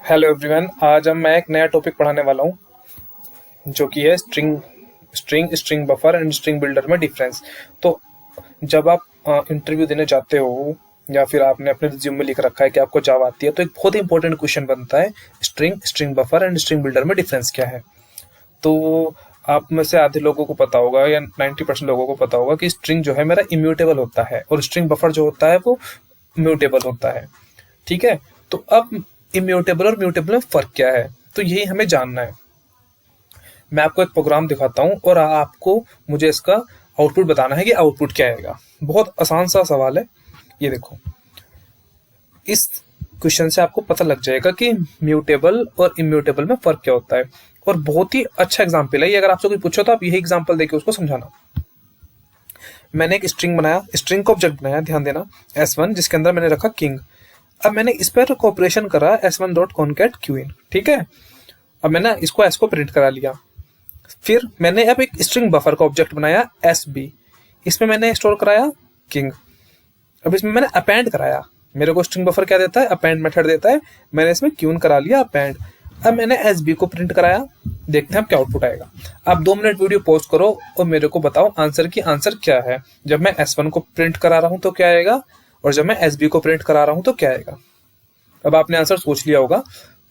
Hello everyone, आज हम मैं एक नया टॉपिक पढ़ाने वाला हूँ जो कि है string buffer and string builder में डिफरेंस। तो जब आप इंटरव्यू देने जाते हो या फिर आपने अपने रिज्यूम में लिख रखा है कि आपको जावा आती है, तो एक बहुत ही इंपॉर्टेंट क्वेश्चन बनता है string buffer and string builder में डिफरेंस क्या है। तो आप में से आधे लोगों को पता होगा या 90% लोगों को पता होगा कि स्ट्रिंग जो है मेरा इम्यूटेबल होता है और स्ट्रिंग बफर जो होता है वो म्यूटेबल होता है। ठीक है, तो अब इम्यूटेबल और म्यूटेबल में फर्क क्या है, तो यही हमें जानना है। मैं आपको एक प्रोग्राम दिखाता हूं और आपको मुझे इसका आउटपुट बताना है कि आउटपुट क्या आएगा। बहुत आसान सा सवाल है, ये देखो। इस क्वेश्चन से आपको पता लग जाएगा कि म्यूटेबल और इम्यूटेबल में फर्क क्या होता है। और बहुत ही अच्छा एग्जाम्पल है ये, अगर आपसे कोई पूछो तो आप यही एग्जाम्पल देके उसको समझाना। मैंने एक स्ट्रिंग बनाया, स्ट्रिंग को ऑब्जेक्ट बनाया, ध्यान देना, S1, जिसके अंदर मैंने रखा किंग। अब मैंने इस पर ऑपरेशन करा S1 डॉट कॉनकैट क्यूइन। ठीक है, अब मैंने इसको S को प्रिंट करा लिया। फिर मैंने अब एक स्ट्रिंग बफर का ऑब्जेक्ट बनाया SB, इसमें मैंने स्टोर कराया किंग। अब इसमें मैंने अपेंड कराया, मेरे को स्ट्रिंग बफर क्या देता है, अपेंड मेथड देता है, मैंने इसमें क्यून करा लिया अपेंड। अब मैंने SB को प्रिंट कराया, देखते हैं अब क्या आउटपुट आएगा। आप 2 मिनट वीडियो पॉज करो और मेरे को बताओ आंसर क्या है। जब मैं S1 को प्रिंट करा रहा हूं तो क्या आएगा, और जब मैं SB को प्रिंट करा रहा हूं तो क्या आएगा। अब आपने आंसर सोच लिया होगा,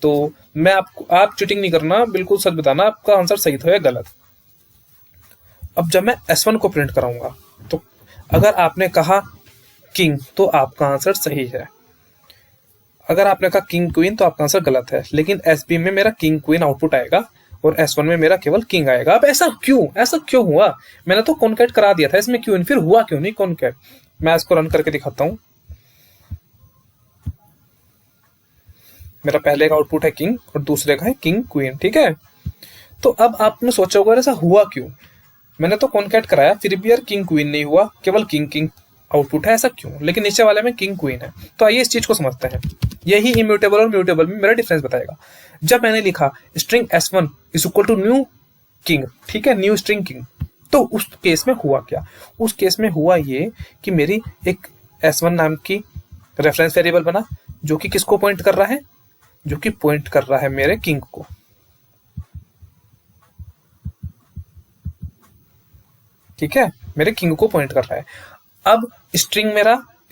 तो मैं आप चीटिंग नहीं करना, बिल्कुल सच बताना आपका आंसर सही था या गलत। अब जब मैं S1 को प्रिंट कराऊंगा तो अगर आपने कहा किंग तो आपका आंसर सही है, अगर आपने कहा किंग क्वीन तो आपका आंसर गलत है। लेकिन SB में मेरा किंग क्वीन आउटपुट आएगा और S1 में मेरा केवल किंग आएगा। अब ऐसा क्यों हुआ? मैंने तो कॉनकैट करा दिया था इसमें क्यून, फिर हुआ क्यों नहीं कॉनकैट? मैं इसको रन करके दिखाता हूं। मेरा पहले का आउटपुट है किंग और दूसरे का है किंग क्वीन। ठीक है, तो अब आपने सोचा होगा ऐसा हुआ क्यों? मैंने तो कॉनकैट कराया फिर भी यार किंग क्वीन नहीं हुआ, केवल किंग आउटपुट है, ऐसा क्यों? लेकिन नीचे वाले में किंग क्वीन है। तो आइए इस चीज को समझते हैं। यही इम्यूटेबल और म्यूटेबल में मेरा डिफरेंस बताएगा। जब मैंने लिखा string S1 is equal to new king, ठीक है, न्यू स्ट्रिंग किंग, तो उस केस में हुआ क्या? उस केस में हुआ ये कि मेरी एक S1 नाम की रेफरेंस वेरिएबल बना जो कि किसको पॉइंट कर रहा है, जो कि पॉइंट कर रहा है मेरे किंग को। ठीक है, मेरे किंग को पॉइंट कर रहा है। अब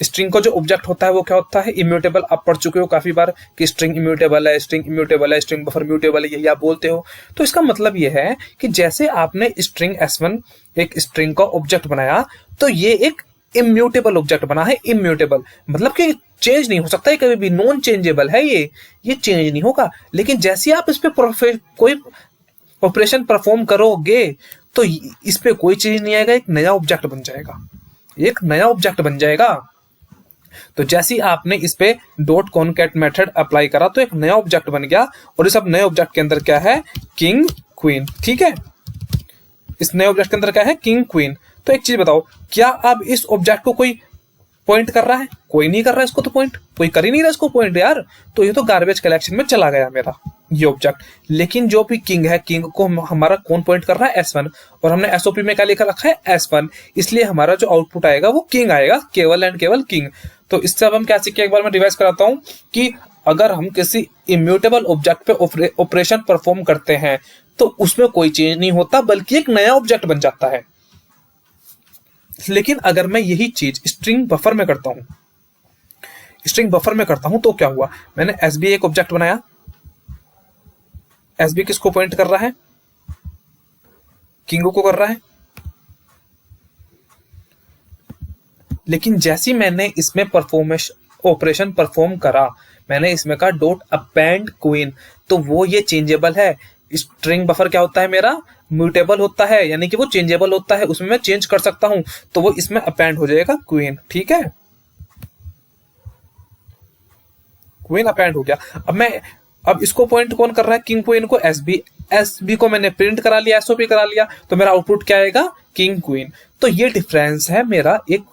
स्ट्रिंग को जो ऑब्जेक्ट होता है वो क्या होता है, इम्यूटेबल। आप पढ़ चुके हो काफी बार कि स्ट्रिंग इम्यूटेबल है, स्ट्रिंग बफर म्यूटेबल है, यही आप बोलते हो। तो इसका मतलब ये है कि जैसे आपने स्ट्रिंग S1 एक स्ट्रिंग का ऑब्जेक्ट बनाया, तो ये एक इम्यूटेबल ऑब्जेक्ट बना है। इम्यूटेबल मतलब कि चेंज नहीं हो सकता है कभी भी, नॉन चेंजेबल है ये चेंज नहीं होगा। लेकिन जैसे आप इस पे कोई ऑपरेशन परफॉर्म करोगे तो इस पे कोई चेंज नहीं आएगा, एक नया ऑब्जेक्ट बन जाएगा। तो जैसे ही आपने इस पे डॉट कॉनकैट मेथड अप्लाई करा तो एक नया ऑब्जेक्ट बन गया, और इस अब नए ऑब्जेक्ट के अंदर क्या है, किंग क्वीन। ठीक है, इस नए ऑब्जेक्ट के अंदर क्या है, किंग क्वीन। तो एक चीज बताओ, क्या अब इस ऑब्जेक्ट को कोई पॉइंट कर रहा है? कोई नहीं कर रहा है इसको, तो पॉइंट कोई कर ही नहीं रहा इसको पॉइंट यार। तो ये तो गार्बेज कलेक्शन में चला गया मेरा ये ऑब्जेक्ट। लेकिन जो भी किंग है, किंग को हमारा कौन पॉइंट कर रहा है, S1, और हमने SOP में क्या लिखा रखा है, S1, इसलिए हमारा जो आउटपुट आएगा वो किंग आएगा, केवल एंड केवल किंग। तो इससे अब हम क्या सीखे, एक बार मैं रिवाइज कराता हूं कि अगर हम किसी इम्यूटेबल ऑब्जेक्ट पे ऑपरेशन परफॉर्म करते हैं तो उसमें कोई चेंज नहीं होता, बल्कि एक नया ऑब्जेक्ट बन जाता है। लेकिन अगर मैं यही चीज स्ट्रिंग बफर में करता हूं तो क्या हुआ, मैंने SB एक ऑब्जेक्ट बनाया, SB किसको पॉइंट कर रहा है, किंग को कर रहा है। लेकिन जैसी मैंने इसमें ऑपरेशन परफॉर्म करा, मैंने इसमें कहा डॉट अपेंड क्वीन, तो वो ये चेंजेबल है। स्ट्रिंग बफर क्या होता है मेरा, म्यूटेबल होता है, यानी कि वो चेंजेबल होता है, उसमें मैं चेंज कर सकता हूं, तो वो इसमें अपेंड हो जाएगा क्वीन। ठीक है, क्वीन अपेंड हो गया। अब इसको पॉइंट कौन कर रहा है, किंग क्वीन को, SB को मैंने प्रिंट करा लिया, SOP करा लिया, तो मेरा आउटपुट क्या आएगा, किंग क्वीन। तो ये डिफरेंस है मेरा एक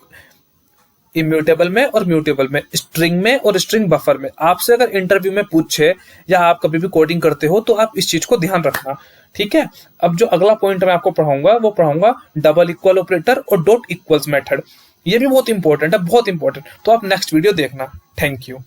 इम्यूटेबल में और म्यूटेबल में, स्ट्रिंग में और स्ट्रिंग बफर में। आपसे अगर इंटरव्यू में पूछे या आप कभी भी कोडिंग करते हो तो आप इस चीज को ध्यान रखना। ठीक है, अब जो अगला पॉइंट मैं आपको पढ़ाऊंगा वो पढ़ाऊंगा डबल इक्वल ऑपरेटर और डॉट इक्वल्स मेथड। ये भी बहुत इंपॉर्टेंट है, बहुत इंपॉर्टेंट। तो आप नेक्स्ट वीडियो देखना। Thank you.